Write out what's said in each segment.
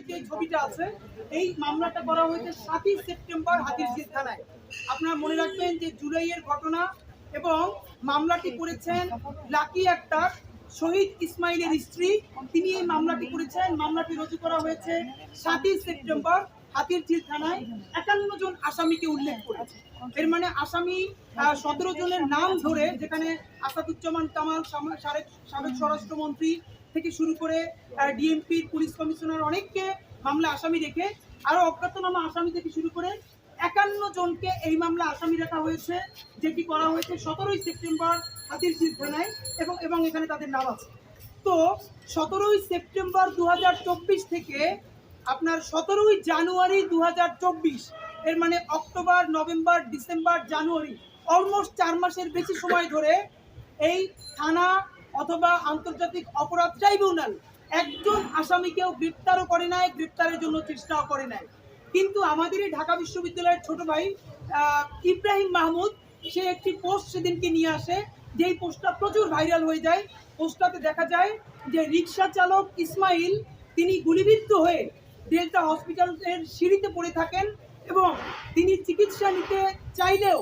যে ছবিটা আছে এই মামলাটা করা হয়েছে 7ই সেপ্টেম্বর হাতিরঝিল থানায়। আপনারা মনে রাখবেন যে জুলাইয়ের ঘটনা এবং মামলাটি করেছেন লাকি আক্তার, শহীদ ইসমাইলের স্ত্রী, তিনি এই মামলাটি করেছেন। মামলাটি রুজু করা হয়েছে 7ই সেপ্টেম্বর হাতিরঝিল থানায়। 51 জন আসামিকে উল্লেখ করেছে। এর মানে আসামি 17 জনের নাম ধরে, যেখানে আসাদুজ্জামান কামাল সাবেক স্বরাষ্ট্রমন্ত্রী থেকে শুরু করে ডিএমপির পুলিশ কমিশনার অনেককে মামলা আসামি রেখে আরো অজ্ঞাতনামা আসামি থেকে শুরু করে 51 জনকে এই মামলা আসামি রাখা হয়েছে, যেটি করা হয়েছে 17ই সেপ্টেম্বর হাতিরঝিল থানায় এবং এখানে তাদের নাম আছে। তো 17ই সেপ্টেম্বর 2024 থেকে আপনার 17ই জানুয়ারি 2024, এর মানে অক্টোবর, নভেম্বর, ডিসেম্বর, জানুয়ারি, অলমোস্ট 4 মাসের বেশি সময় ধরে এই থানা অথবা আন্তর্জাতিক অপরাধ ট্রাইব্যুনাল একজন আসামিকেও গ্রেপ্তারও করে নাই, গ্রেপ্তারের জন্য চেষ্টাও করে নাই। কিন্তু আমাদের এই ঢাকা বিশ্ববিদ্যালয়ের ছোট ভাই ইব্রাহিম মাহমুদ, সে একটি পোস্ট সেদিনকে নিয়ে আসে, যেই পোস্টটা প্রচুর ভাইরাল হয়ে যায়। পোস্টটাতে দেখা যায় যে রিক্সা চালক ইসমাইল তিনি গুলিবিদ্ধ হয়ে ডেল্টা হসপিটালের সিঁড়িতে পড়ে থাকেন এবং তিনি চিকিৎসা নিতে চাইলেও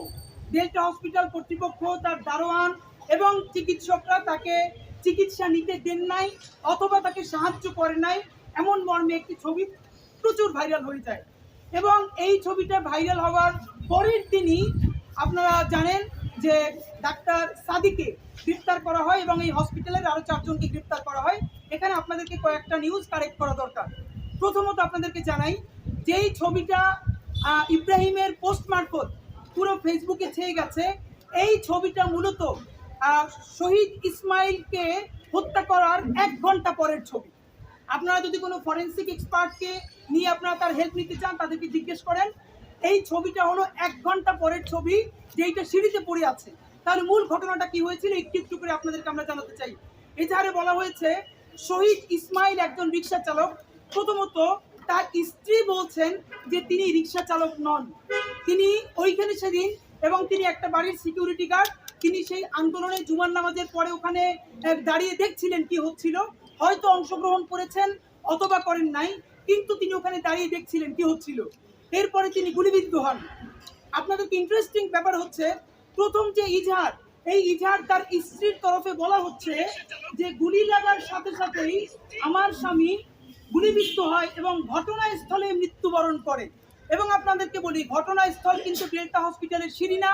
ডেল্টা হসপিটাল কর্তৃপক্ষ, তার দারোয়ান এবং চিকিৎসকরা তাকে চিকিৎসা নিতে দেন নাই অথবা তাকে সাহায্য করে নাই, এমন মর্মে একটি ছবি প্রচুর ভাইরাল হয়ে যায়। এবং এই ছবিটা ভাইরাল হওয়ার পরের দিনই আপনারা জানেন যে ডাক্তার সাদিকে গ্রেপ্তার করা হয় এবং এই হসপিটালের আরও 4 জনকে গ্রেপ্তার করা হয়। এখানে আপনাদেরকে কয়েকটা নিউজ কারেক্ট করা দরকার। প্রথমত আপনাদেরকে জানাই যে এই ছবিটা ইব্রাহিমের পোস্ট মারফত পুরো ফেসবুকে ছেয়ে গেছে। এই ছবিটা মূলত শহীদ ইসমাইলকে হত্যা করার 1 ঘন্টা পরের ছবি। আপনারা যদি কোনো ফরেন্সিক এক্সপার্টকে নিয়ে আপনারা তার হেল্প নিতে চান, তাদেরকে জিজ্ঞেস করেন। এই ছবিটা হলো 1 ঘন্টা পরের ছবি, যেইটা সিঁড়িতে পড়ে আছে। তাহলে মূল ঘটনাটা কি হয়েছিল একটু একটু করে আপনাদেরকে আমরা জানাতে চাই। এজাহারে বলা হয়েছে শহীদ ইসমাইল একজন রিক্সা চালক। প্রথমত তার স্ত্রী বলছেন যে তিনি রিক্সা চালক নন, তিনি ওইখানে সেদিন, এবং তিনি একটা বাড়ির সিকিউরিটি গার্ড। তিনি সেই আন্দোলনে জুমার নামাজের পরে ওখানে দাঁড়িয়ে দেখছিলেন কি হচ্ছিল, হয়তো অংশগ্রহণ করেছেন অথবা করেন নাই, কিন্তু তিনি ওখানে দাঁড়িয়ে দেখছিলেন কি হচ্ছিল। এরপরে তিনি গুলিবিদ্ধ হন। আপনাদেরকে ইন্টারেস্টিং ব্যাপার হচ্ছে, প্রথম যে ইজহার, এই ইজহার তার স্ত্রীর তরফে বলা হচ্ছে যে গুলি লাগার সাথে সাথেই আমার স্বামী গুলিবিদ্ধ হয় এবং ঘটনাস্থলে মৃত্যুবরণ করে। এবং আপনাদেরকে বলি, ঘটনাস্থল কিন্তু ডেল্টা হসপিটালের সিঁড়ি না,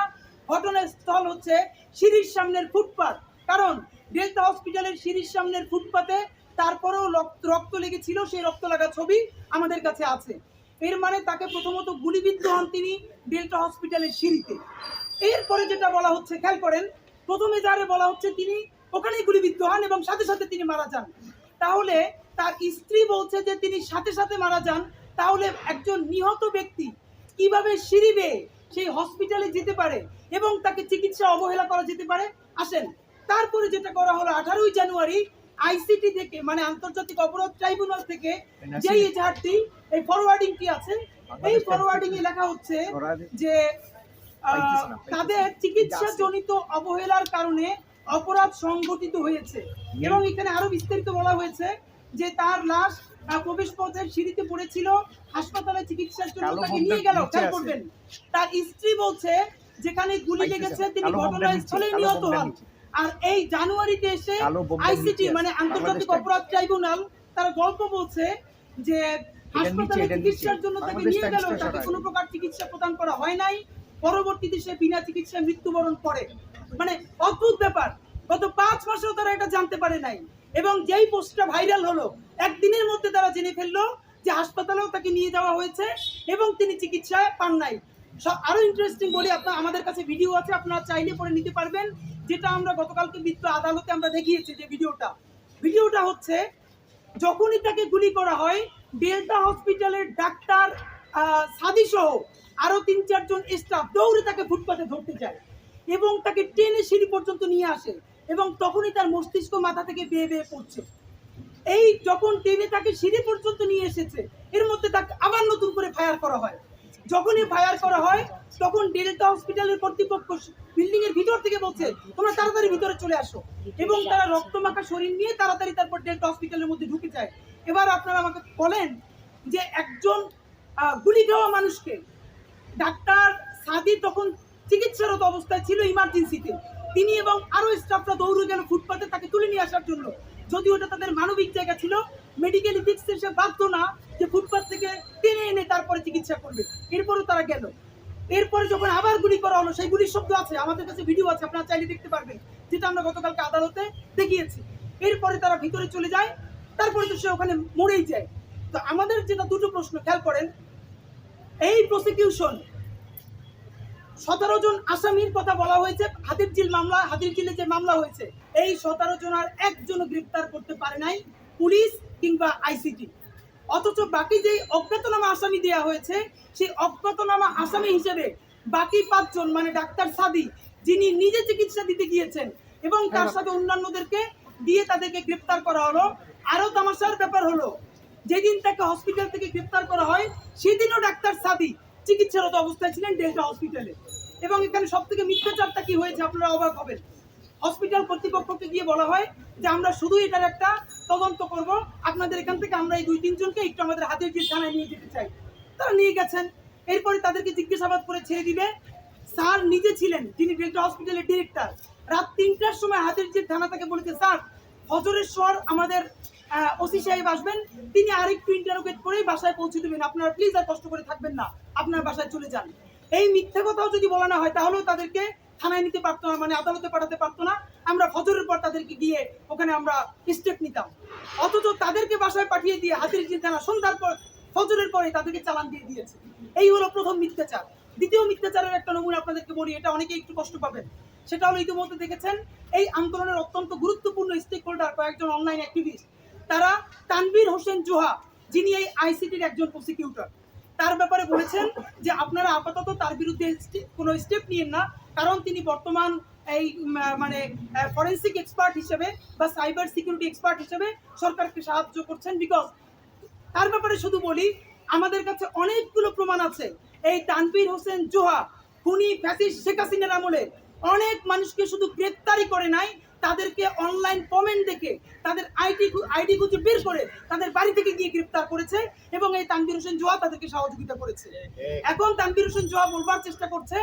ঘটনাস্থল হচ্ছে সিঁড়ির সামনের ফুটপাত। কারণ ডেল্টা হসপিটালের সিঁড়ির সামনের ফুটপাতে তারপরেও রক্ত লেগেছিল, সেই রক্ত লাগা ছবি আমাদের কাছে আছে। এর মানে তাকে প্রথমত গুলিবিদ্ধ হন তিনি ডেল্টা হসপিটালের সিঁড়িতে। এরপরে যেটা বলা হচ্ছে, খেয়াল করেন, প্রথমে যারে বলা হচ্ছে তিনি ওখানেই গুলিবিদ্ধ হন এবং সাথে সাথে তিনি মারা যান। তাহলে তার স্ত্রী বলছে যে তিনি সাথে সাথে মারা যান। তাহলে একজন নিহত ব্যক্তি কিভাবে সিঁড়ি বেয়ে সেই হসপিটালে যেতে পারে এবং তাকে চিকিৎসা অবহেলা করা যেতে পারে? আসেন, তারপরে যেটা করা হলো 18ই জানুয়ারি আইসিটি থেকে, মানে আন্তর্জাতিক অপরাধ ট্রাইব্যুনাল থেকে যে এজাহারটি, এই ফরওয়ার্ডিংটি আছে, এই ফরওয়ার্ডিং এ লেখা হচ্ছে যে তাদের চিকিৎসাজনিত অবহেলার কারণে অপরাধ সংঘটিত হয়েছে। এবং এখানে আরো বিস্তারিত বলা হয়েছে যে তার লাশ প্রবেশ পথের সিঁড়িতে পড়েছিল, হাসপাতালে চিকিৎসার জন্য তাকে নিয়ে গেল। খেয়াল করবেন, তার স্ত্রী বলছে যেখানে গুলি লেগেছে তিনি ঘটনাস্থলে নিহত হন। আর এই জানুয়ারিতে এসে আইসিটি, মানে আন্তর্জাতিক অপরাধ ট্রাইব্যুনাল, তারা গল্প বলছে যে হাসপাতালে চিকিৎসার জন্য তাকে নিয়ে গেল, তাকে কোনো প্রকার চিকিৎসা প্রদান করা হয় নাই, পরবর্তীতে সে বিনা চিকিৎসায় মৃত্যুবরণ করে। মানে অদ্ভুত ব্যাপার, গত 5 মাসেও তারা এটা জানতে পারে নাই। এবং যেই পোস্টটা ভাইরাল হলো, একদিনের মধ্যে তারা জেনে ফেললো যে হাসপাতালেও তাকে নিয়ে যাওয়া হয়েছে এবং তিনি চিকিৎসা পান নাই। আরো ইন্টারেস্টিং বলি, আমাদের কাছে ভিডিও আছে, আপনারা চাইলে পরে নিতে পারবেন, যেটা আমরা গতকালকে বিজ্ঞ আদালতে আমরা দেখিয়েছি। যে ভিডিওটা হচ্ছে যখনই তাকে গুলি করা হয়, ডেল্টা হসপিটালের ডাক্তার সাদি সহ আরো 3-4 জন স্টাফ দৌড়ে তাকে ফুটপাতে ধরতে যায় এবং তাকে টেনে সিঁড়ি পর্যন্ত নিয়ে আসে এবং তখনই তার মস্তিষ্ক মাথা থেকে বেয়ে বেয়ে পড়ছে। এই যখন টেনে তাকে সিঁড়ি পর্যন্ত নিয়ে এসেছে, এর মধ্যে তাকে আবার নতুন করে ফায়ার করা হয়। যখনই ফায়ার করা হয় তখন ডেল্টা হসপিটালের কর্তৃপক্ষ বিল্ডিং এর ভিতর থেকে বলছে তোমরা তাড়াতাড়ি ভিতরে চলে আসো, এবং তারা রক্তমাখা শরীর নিয়ে তাড়াতাড়ি তারপর ডেল্টা হসপিটালের মধ্যে ঢুকে যায়। এবার আপনারা আমাকে বলেন যে একজন গুলি খাওয়া মানুষকে ডাক্তার সাদি তখন চিকিৎসারত অবস্থায় ছিল ইমার্জেন্সিতে, তিনি এবং আরো স্টাফরা দৌড়ে গেল ফুটপাতে তাকে তুলে নিয়ে আসার জন্য। যদিও ওটা তাদের মানবিক জায়গা ছিল, মেডিকেল ইথিক্সে সে বাধ্য না যে ফুটপাত থেকে টেনে এনে তারপরে চিকিৎসা করবে, এরপরে তারা গেল। এরপরে যখন আবার গুলি করা হলো, সেই গুলির শব্দ আছে, আমাদের কাছে ভিডিও আছে, আপনারা চাইলে দেখতে পারবেন, যেটা আমরা গতকালকে আদালতে দেখিয়েছি। এরপরে তারা ভিতরে চলে যায়, তারপরে তো সে ওখানে মরেই যায়। তো আমাদের যেটা দুটো প্রশ্ন খেয়াল করেন, এই প্রসিকিউশন 17 জন আসামির কথা বলা হয়েছে, হাতিরঝিল মামলা, হাতিরঝিলে যে মামলা হয়েছে, এই 17 জনের একজনও গ্রেফতার করতে পারে নাই পুলিশ কিংবা আইসিটি। অথচ বাকি যে অজ্ঞাতনামা আসামি দেওয়া হয়েছে, সেই অজ্ঞাতনামা আসামি হিসেবে বাকি 5 জন, মানে ডাক্তার সাদি যিনি নিজে চিকিৎসা দিতে গিয়েছেন এবং তার সাথে অন্যান্যদেরকে দিয়ে তাদেরকে গ্রেফতার করা হলো। আরো তামাশার ব্যাপার হলো, যেদিন তাকে হসপিটাল থেকে গ্রেফতার করা হয় সেদিনও ডাক্তার সাদি চিকিৎসারত অবস্থায় ছিলেন ডেল্টা হসপিটালে। এবং এখানে সব থেকে মিথ্যাচারটা কি হয়েছে আপনারা অবাক হবেন। হসপিটাল কর্তৃপক্ষকে গিয়ে বলা হয় যে আমরা শুধু এটার একটা তদন্ত করব, আপনাদের এখান থেকে আমরা এই 2-3 জনকে একটু আমাদের হাতিরঝিল থানায় নিয়ে যেতে চাই। তারা নিয়ে গেছেন, এরপরে তাদেরকে জিজ্ঞাসাবাদ করে ছেড়ে দিবে। স্যার নিজে ছিলেন, যিনি ডেল্টা হসপিটালের ডিরেক্টর, রাত 3টার সময় হাতিরঝিল থানা থেকে বলেছে স্যার ফজরের শহর আমাদের ওসি সাহেব আসবেন, তিনি আরেকটু ইন্টারোগেট করেই বাসায় পৌঁছে দেবেন, আপনারা প্লিজ আর কষ্ট করে থাকবেন না, আপনার বাসায় চলে যান। এই মিথ্যা কথাও যদি বলা না হয় তাহলেও তাদেরকে থানায় নিতে পারতো না, মানে আদালতে পাঠাতে পারতো না। আমরা ফজরের পর তাদেরকে গিয়ে ওখানে আমরা স্টেপ নিতাম। অথচ তাদেরকে বাসায় পাঠিয়ে দিয়ে হাতিরঝিল থানা সন্ধ্যার পর ফজরের পরে তাদেরকে চালান দিয়ে দিয়েছে। এই হলো প্রথম মিথ্যাচার। দ্বিতীয় মিথ্যাচারের একটা নমুনা আপনাদেরকে বলি, এটা অনেকে একটু কষ্ট পাবেন। সেটা হলো, ইতিমধ্যে দেখেছেন এই আন্দোলনের অত্যন্ত গুরুত্বপূর্ণ স্টেক হোল্ডার কয়েকজন অনলাইন অ্যাক্টিভিস্ট, তারা তানভীর হোসেন জোহা, যিনি এই আইসিটির একজন প্রসিকিউটর, তার ব্যাপারে বলেছেন যে আপনারা আপাতত তার বিরুদ্ধে কোনো স্টেপ নিয়েন না, কারণ তিনি বর্তমান এই মানে ফরেন্সিক এক্সপার্ট হিসেবে বা সাইবার সিকিউরিটি এক্সপার্ট হিসেবে সরকারকে সাহায্য করছেন। বিকজ তার ব্যাপারে শুধু বলি, আমাদের কাছে অনেকগুলো প্রমাণ আছে। এই তানভীর হোসেন জোহা খুনি ফ্যাসিস্ট শেখ হাসিনার আমলে অনেক মানুষকে শুধু গ্রেপ্তারই করে নাই, তাদেরকে অনলাইন কমেন্ট দেখে তাদের আইডি খুঁজে বের করে তাদের বাড়ি থেকে গিয়ে গ্রেপ্তার করেছে এবং এই তানভীর হোসেন জোহা তাদেরকে সহযোগিতা করেছে। এখন তানভীর হোসেন জোহা বলবার চেষ্টা করছে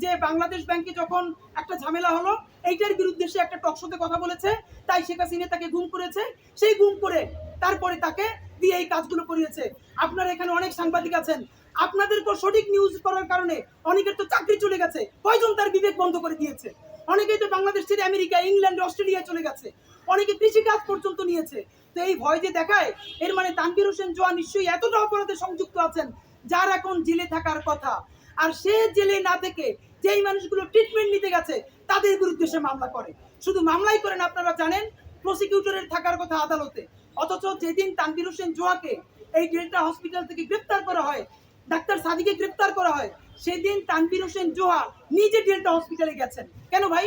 যে বাংলাদেশ ব্যাংকে যখন একটা ঝামেলা হলো, এইটার বিরুদ্ধে সে একটা টকশোতে কথা বলেছে, তাই শেখ হাসিনা তাকে গুম করেছে, সেই গুম করে তারপরে তাকে দিয়ে এই কাজগুলো করিয়েছে। আপনারা এখানে অনেক সাংবাদিক আছেন, আপনাদেরকে সঠিক নিউজ করার কারণে অনেকের তো চাকরি চলে গেছে, কয়জন তার বিবেক বন্ধ করে দিয়েছে। অনেকেই তো বাংলাদেশ ছেড়ে আমেরিকা, ইংল্যান্ড, অস্ট্রেলিয়ায় চলে গেছে, অনেকে কৃষিকাজ পর্যন্ত নিয়েছে। তো এই ভয় যে দেখায়, এর মানে তানভীর হোসেন জোহা নিশ্চয়ই এতটা অপরাধে সংযুক্ত আছেন যার এখন জেলে থাকার কথা। আর সে জেলে না থেকে যেই মানুষগুলো ট্রিটমেন্ট নিতে গেছে তাদের বিরুদ্ধে সে মামলা করে। শুধু মামলাই করেন, আপনারা জানেন প্রসিকিউটরের থাকার কথা আদালতে। অথচ যেদিন তানভীর হোসেন জোহাকে এই ডেল্টা হসপিটাল থেকে গ্রেপ্তার করা হয়, ডাক্তার সাদিকে গ্রেপ্তার করা হয়, সেদিন তানভীর হোসেন জোহা নিজে ডেল্টা হসপিটালে গেছেন। কেন ভাই?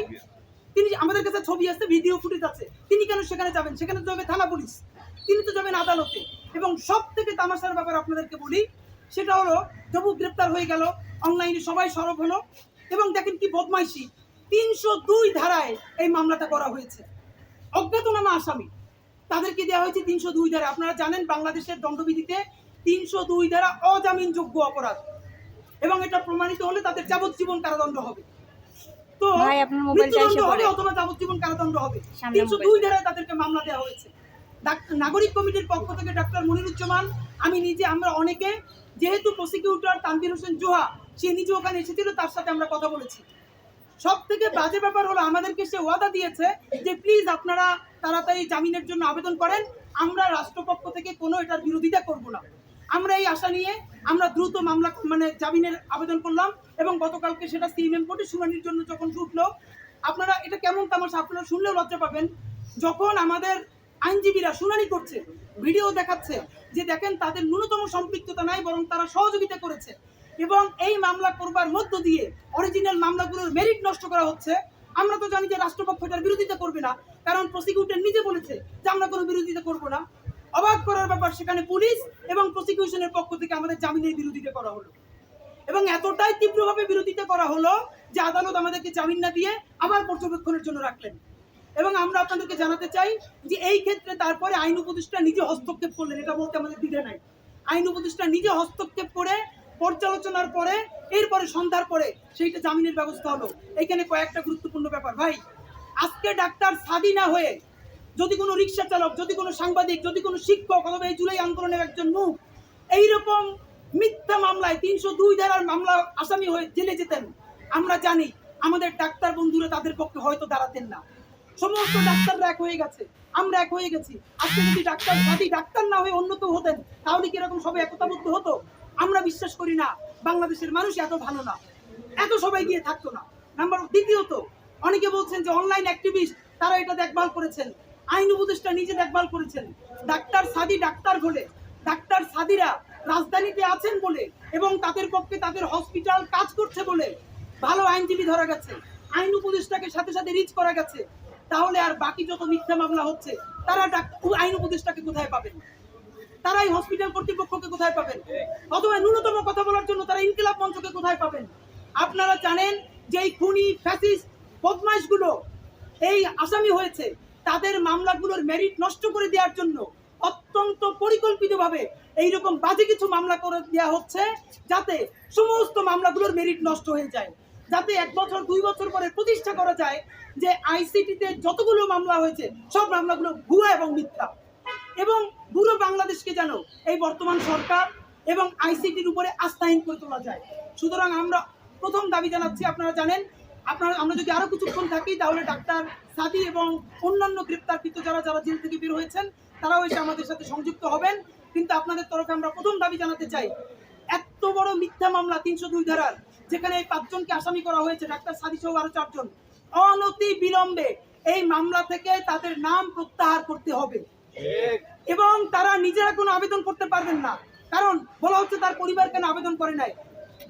তিনি, আমাদের কাছে ছবি আছে, ভিডিও ফুটেজ আছে, তিনি কেন সেখানে যাবেন? সেখানে তো যাবে থানা পুলিশ, তিনি তো যাবেন আদালতে। এবং সব থেকে তামাশার ব্যাপার আপনাদেরকে বলি, সেটা হলো তবু গ্রেপ্তার হয়ে গেল, অনলাইনে সবাই সরব হলো, এবং দেখেন কি বদমাইশি, 302 ধারায় এই মামলাটা করা হয়েছে। অজ্ঞাতনামা আসামি তাদেরকে দেওয়া হয়েছে 302 ধারা। আপনারা জানেন বাংলাদেশের দণ্ডবিধিতে 302 ধারা অজামিনযোগ্য অপরাধ, এবং এটা প্রমাণিত হলে তাদের যাবজ্জীবন কারাদণ্ড হবে। তো মৃত্যুদণ্ড হবে অথবা যাবজ্জীবন কারাদণ্ড হবে। 302 ধারায় তাদেরকে মামলা দেওয়া হয়েছে। নাগরিক কমিটির পক্ষ থেকে ডাক্তার মনিরুজ্জামান, আমি নিজে, আমরা অনেকে, যেহেতু প্রসিকিউটর তানভীর হোসেন জোহা সে নিজে ওখানে এসেছিল, তার সাথে আমরা কথা বলেছি। সব থেকে বাজে ব্যাপার হলো, আমাদেরকে সে ওয়াদা দিয়েছে যে প্লিজ আপনারা তাড়াতাড়ি জামিনের জন্য আবেদন করেন, আমরা রাষ্ট্রপক্ষ থেকে কোনো এটার বিরোধিতা করব না। আমরা এই আশা নিয়ে আমরা দ্রুত মামলা, মানে জামিনের আবেদন করলাম, এবং গতকালকে সেটা সিএমএম কোর্টে শুনানির জন্য যখন উঠলো, আপনারা এটা কেমন তামাশা, আপনারা শুনলেও লজ্জা পাবেন। যখন আমাদের আইনজীবীরা শুনানি করছে, ভিডিও দেখাচ্ছে যে দেখেন তাদের ন্যূনতম সম্পৃক্ততা নাই, বরং তারা সহযোগিতা করেছে, এবং এই মামলা করবার মধ্য দিয়ে অরিজিনাল মামলাগুলোর মেরিট নষ্ট করা হচ্ছে। আমরা তো জানি যে রাষ্ট্রপক্ষ এটার বিরোধিতা করবে না, কারণ প্রসিকিউটর নিজে বলেছে যে আমরা কোনো বিরোধিতা করব না। অবাক করার ব্যাপার, সেখানে পুলিশ এবং প্রসিকিউশনের পক্ষ থেকে আমাদের জামিনের বিরোধিতা করা হলো, এবং এতটাই তীব্রভাবে বিরোধিতা করা হলো যে আদালত আমাদেরকে জামিন না দিয়ে আবার পর্যবেক্ষণের জন্য রাখলেন। এবং আমরা আপনাদেরকে জানাতে চাই যে এই ক্ষেত্রে তারপরে আইন উপদেষ্টা নিজে হস্তক্ষেপ করলেন, এটা বলতে আমাদের দ্বিধা নাই। আইন উপদেষ্টা নিজে হস্তক্ষেপ করে পর্যালোচনার পরে এরপরে সন্ধ্যার পরে সেইটা জামিনের ব্যবস্থা হলো। এখানে কয়েকটা গুরুত্বপূর্ণ ব্যাপার ভাই। আজকে ডাক্তার সাদি না হয়ে যদি কোনো রিক্সা চালক, যদি কোনো সাংবাদিক, যদি কোনো শিক্ষক অথবা এই জুলাই আন্দোলনের একজন মুখ এইরকম মিথ্যা মামলায় ৩০২ ধারার মামলা আসামি হয়ে জেলে যেতেন, আমরা জানি আমাদের ডাক্তার বন্ধুরা তাদের পক্ষে হয়তো দাঁড়াতেন না। সমস্ত ডাক্তাররা এক হয়ে গেছে, আমরা এক হয়ে গেছি। আজকে যদি ডাক্তার সাদি ডাক্তার না হয়ে অন্য কেউ হতেন, তাহলে কি এরকম সবাই একতাবদ্ধ হতো? আমরা বিশ্বাস করি না বাংলাদেশের মানুষ এত ভালো না, এত সবাই গিয়ে থাকতো না। দ্বিতীয়ত, অনেকে বলছেন যে অনলাইন অ্যাক্টিভিস্ট তারা এটা দেখভাল করেছেন, আইন উপদেষ্টা নিজে দেখভাল করেছেন। ডাক্তার সাদি ডাক্তার বলে, ডাক্তার সাদিরা রাজধানীতে আছেন বলে এবং তাদের পক্ষে তাদের হসপিটাল কাজ করছে বলে ভালো আইনজীবী ধরা গেছে, আইন উপদেষ্টাকে সাথে সাথে রিচ করা গেছে। তাহলে আর বাকি যত মিথ্যা মামলা হচ্ছে তারা আইন উপদেষ্টাকে কোথায় পাবেন? তারাই হসপিটাল কর্তৃপক্ষকে কোথায় পাবেন? অথবা ন্যূনতম কথা বলার জন্য তারা ইনকিলাব মঞ্চকে কোথায় পাবেন? আপনারা জানেন যে এই খুনি ফ্যাসিস্ট বদমাইশগুলো এই আসামি হয়েছে, তাদের মামলাগুলোর মেরিট নষ্ট করে দেওয়ার জন্য অত্যন্ত পরিকল্পিতভাবে এইরকম বাজে কিছু মামলা করে দেওয়া হচ্ছে, যাতে সমস্ত মামলাগুলোর মেরিট নষ্ট হয়ে যায়, যাতে 1 বছর 2 বছর পরে প্রতিষ্ঠা করা যায় যে আইসিটিতে যতগুলো মামলা হয়েছে সব মামলাগুলো ভুয়া এবং মিথ্যা। এবং পুরো বাংলাদেশকে যেন এই বর্তমান সরকার এবং আইসিটির উপরে আস্থাহীন করে তোলা যায়। সুতরাং আমরা প্রথম দাবি জানাচ্ছি, আপনারা জানেন, আমরা যদি আরো কিছুক্ষণ থাকি তাহলে ডাক্তার সাদি এবং অন্যান্য গ্রেপ্তারকৃত যারা যারা জেল থেকে বের হয়েছেন তারাও এসে আমাদের সাথে সংযুক্ত হবেন। কিন্তু আপনাদের তরফে আমরা প্রথম দাবি জানাতে চাই, এত বড় মিথ্যা মামলা ৩০২ ধারার, যেখানে এই 5 জনকে আসামি করা হয়েছে, ডাক্তার সাদি সহ আরো 4 জন, অনতি বিলম্বে এই মামলা থেকে তাদের নাম প্রত্যাহার করতে হবে। এবং তারা নিজেরা কোনো আবেদন করতে পারবেন না, কারণ বলা হচ্ছে তার পরিবার কেন আবেদন করে নাই।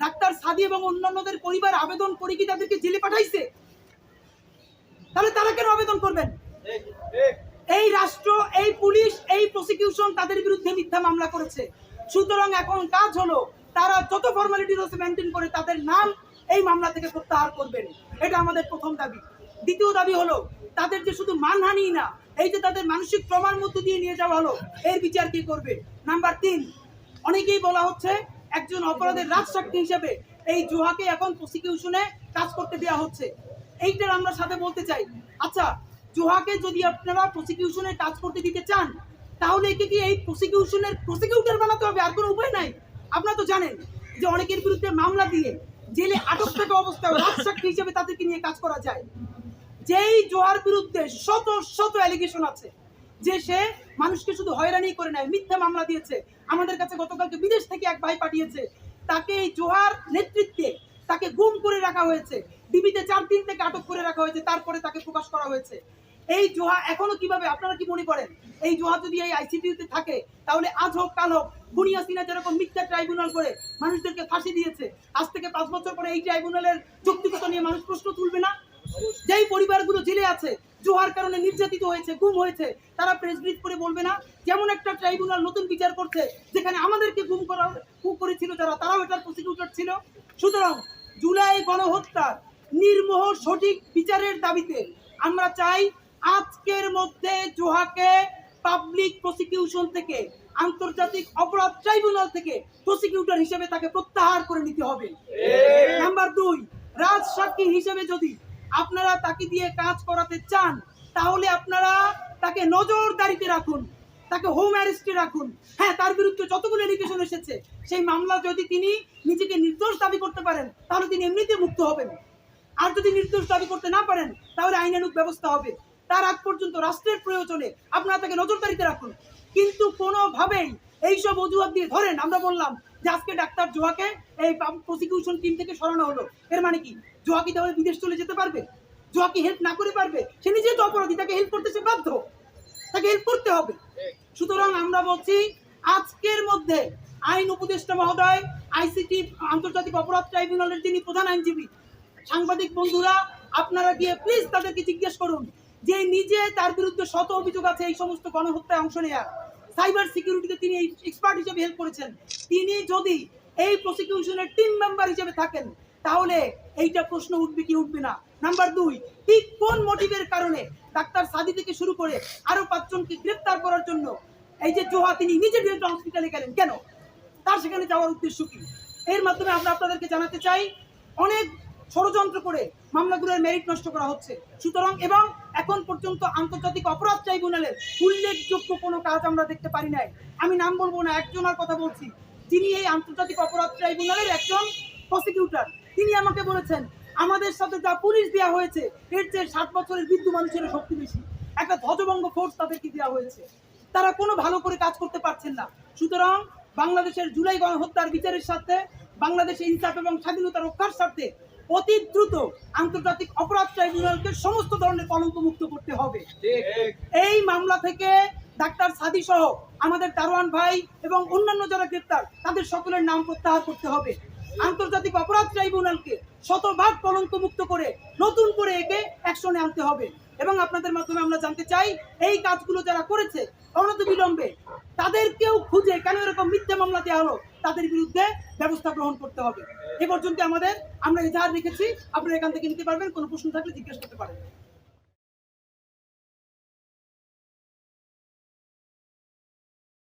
ডাক্তার সাদি এবং অন্যান্যদের পরিবার আবেদন করে কি তাদেরকে জেলে পাঠাইছে? তাহলে তারা কেন আবেদন করবেন? এই রাষ্ট্র, এই পুলিশ, এই প্রসিকিউশন তাদের বিরুদ্ধে মিথ্যা মামলা করেছে। সুতরাং এখন কাজ হলো তারা যত ফর্মালিটিস আছে মেনটেন করে তাদের নাম এই মামলা থেকে প্রত্যাহার করবেন। এটা আমাদের প্রথম দাবি। দ্বিতীয় দাবি হলো তাদের যে শুধু মানহানি না, এই যে তাদের মানসিক ট্রমার মধ্য দিয়ে নিয়ে যাওয়া হলো, এর বিচার কি করবে? নাম্বার 3, অনেকেই বলা হচ্ছে একজন অপরাধের রাজসাক্ষী হিসেবে এই জুহাকে এখন প্রসিকিউশনে কাজ করতে দেওয়া হচ্ছে। এইটার আমরা সাথে বলতে চাই, আচ্ছা জুহাকে যদি আপনারা প্রসিকিউশনে কাজ করতে দিতে চান, তাহলে একে কি এই প্রসিকিউশনের প্রসিকিউটর বানাতে হবে? আর কোনো উপায় নাই। আপনারা তো জানেন যে অনেকের বিরুদ্ধে মামলা দিয়ে জেলে আটক থাকা অবস্থায় রাজসাক্ষী হিসেবে তাদেরকে নিয়ে কাজ করা যায়। যেই জোহার বিরুদ্ধে শত শত অ্যালিগেশন আছে, যে সে মানুষকে শুধু হয়রানি করে নেয়, মিথ্যা মামলা দিয়েছে। আমাদের কাছে গতকালকে বিদেশ থেকে এক ভাই পাঠিয়েছে, তাকে এই জোহার নেতৃত্বে তাকে গুম করে রাখা হয়েছে, ডিবিতে 4 দিন থেকে আটক করে রাখা হয়েছে, তারপরে তাকে প্রকাশ করা হয়েছে। এই জোহা এখনো কিভাবে, আপনারা কি মনে করেন এই জোহা যদি এই আইসিটিউতে থাকে তাহলে আজ হোক কাল হোক, বুনিয়া সিনা যেরকম মিথ্যা ট্রাইব্যুনাল করে মানুষদেরকে ফাঁসি দিয়েছে, আজ থেকে 5 বছর পরে এই ট্রাইব্যুনালের যৌক্তিকতা নিয়ে মানুষ প্রশ্ন তুলবে না? যেই পরিবারগুলো জেলে আছে, জোহার কারণে নির্যাতিত হয়েছে, গুম হয়েছে, তারা প্রেস ব্রিফ করে বলবে না যেমন একটা ট্রাইব্যুনাল নতুন বিচার করছে যেখানে আমাদেরকে গুম করেছিল যারা, তারাও এটার প্রসিকিউটর ছিল। সুতরাং জুলাই গণহত্যার নির্মোহ সঠিক বিচারের দাবিতে আমরা চাই আজকের মধ্যে জোহাকে পাবলিক প্রসিকিউশন থেকে, আন্তর্জাতিক অপরাধ ট্রাইব্যুনাল থেকে প্রসিকিউটর হিসেবে তাকে প্রত্যাহার করে নিতে হবে। নাম্বার 2, রাজসাক্ষী হিসেবে যদি আপনারা তাকে দিয়ে কাজ করাতে চান, তাহলে আপনারা তাকে নজরদারিতে রাখুন, তাকে হোম অ্যারেস্টে রাখুন। হ্যাঁ, তার বিরুদ্ধে যতগুলো এলিগেশন এসেছে সেই মামলা যদি তিনি নিজেকে নির্দোষ দাবি করতে পারেন তাহলে তিনি এমনিতে মুক্ত হবেন। আর যদি নির্দোষ দাবি করতে না পারেন তাহলে আইনানুগ ব্যবস্থা হবে। তার আগ পর্যন্ত রাষ্ট্রের প্রয়োজনে আপনারা তাকে নজরদারিতে রাখুন। কিন্তু কোনোভাবেই এইসব অজুহাত দিয়ে ধরেন, আমরা বললাম যে আজকে ডাক্তার জোহাকে এই প্রসিকিউশন টিম থেকে সরানো হলো, এর মানে কি জোহা কি তাহলে বিদেশ চলে যেতে পারবে? জোহা কি হেল্প না করে পারবে? সে নিজেই তো অপরাধী, তাকে হেল্প করতে সে বাধ্য, তাকে হেল্প করতে হবে। সুতরাং আমরা বলছি আজকের মধ্যে আইন উপদেষ্টা মহোদয়, আইসিটি আন্তর্জাতিক অপরাধ ট্রাইব্যুনালের যিনি প্রধান আইনজীবী, সাংবাদিক বন্ধুরা আপনারা গিয়ে প্লিজ তাদেরকে জিজ্ঞেস করুন যে নিজে তার বিরুদ্ধে শত অভিযোগ আছে এই সমস্ত গণহত্যায় অংশ নেওয়া, সাইবার সিকিউরিটিতে তিনি এই এক্সপার্ট হিসেবে হেল্প করেছেন, তিনি যদি এই প্রসিকিউশনের টিম মেম্বার হিসেবে থাকেন তাহলে এইটা প্রশ্ন উঠবে কি উঠবে না। নাম্বার 2, ঠিক কোন মোটিভের কারণে ডাক্তার সাদি থেকে শুরু করে আরো 5 জনকে গ্রেফতার করার জন্য এই যে জোহা তিনি নিজে ডিরেক্ট হসপিটালে গেলেন কেন? সেখানে যাওয়ার উদ্দেশ্য কি? এর মাধ্যমে আমরা আপনাদেরকে জানাতে চাই অনেক ষড়যন্ত্র করে মামলাগুলোর মেরিট নষ্ট করা হচ্ছে। সুতরাং এবং এখন পর্যন্ত আন্তর্জাতিক অপরাধ ট্রাইব্যুনালের উল্লেখযোগ্য কোনো কাজ আমরা দেখতে পারি নাই। আমি নাম বলবো না, একজনের কথা বলছি, যিনি এই আন্তর্জাতিক অপরাধ ট্রাইব্যুনালের একজন প্রসিকিউটর। তিনি আমাকে বলেছেন আমাদের সাথে যা পুলিশ দেওয়া হয়েছে এর চেয়ে 7 বছরের বৃদ্ধ মানুষের শক্তি বেশি, একটা ধ্বজভঙ্গ ফোর্স তাদেরকে দেওয়া হয়েছে, তারা কোনো ভালো করে কাজ করতে পারছেন না। সুতরাং বাংলাদেশের জুলাই গণহত্যার বিচারের স্বার্থে, বাংলাদেশের ইনসাফ এবং স্বাধীনতা রক্ষার স্বার্থে অতি দ্রুত আন্তর্জাতিক অপরাধ ট্রাইব্যুনালকে সমস্ত ধরনের কলঙ্ক মুক্ত করতে হবে। এই মামলা থেকে ডাক্তার সাদি সহ আমাদের দারোয়ান ভাই এবং অন্যান্য যারা গ্রেপ্তার তাদের সকলের নাম প্রত্যাহার করতে হবে। আন্তর্জাতিক অপরাধ ট্রাইব্যুনালকে শতভাগ কলঙ্ক মুক্ত করে নতুন করে একে অ্যাকশনে আনতে হবে। এবং আপনাদের মাধ্যমে আমরা জানতে চাই এই কাজগুলো যারা করেছে অনতিবিলম্বে তাদেরকেও খুঁজে কেন এরকম মিথ্যে মামলা দেওয়া হলো তাদের বিরুদ্ধে ব্যবস্থা গ্রহণ করতে হবে। এ পর্যন্ত আমরা এজাহার রেখেছি, আপনারা এখান থেকে নিতে পারবেন, কোনো প্রশ্ন থাকলে জিজ্ঞেস করতে পারেন।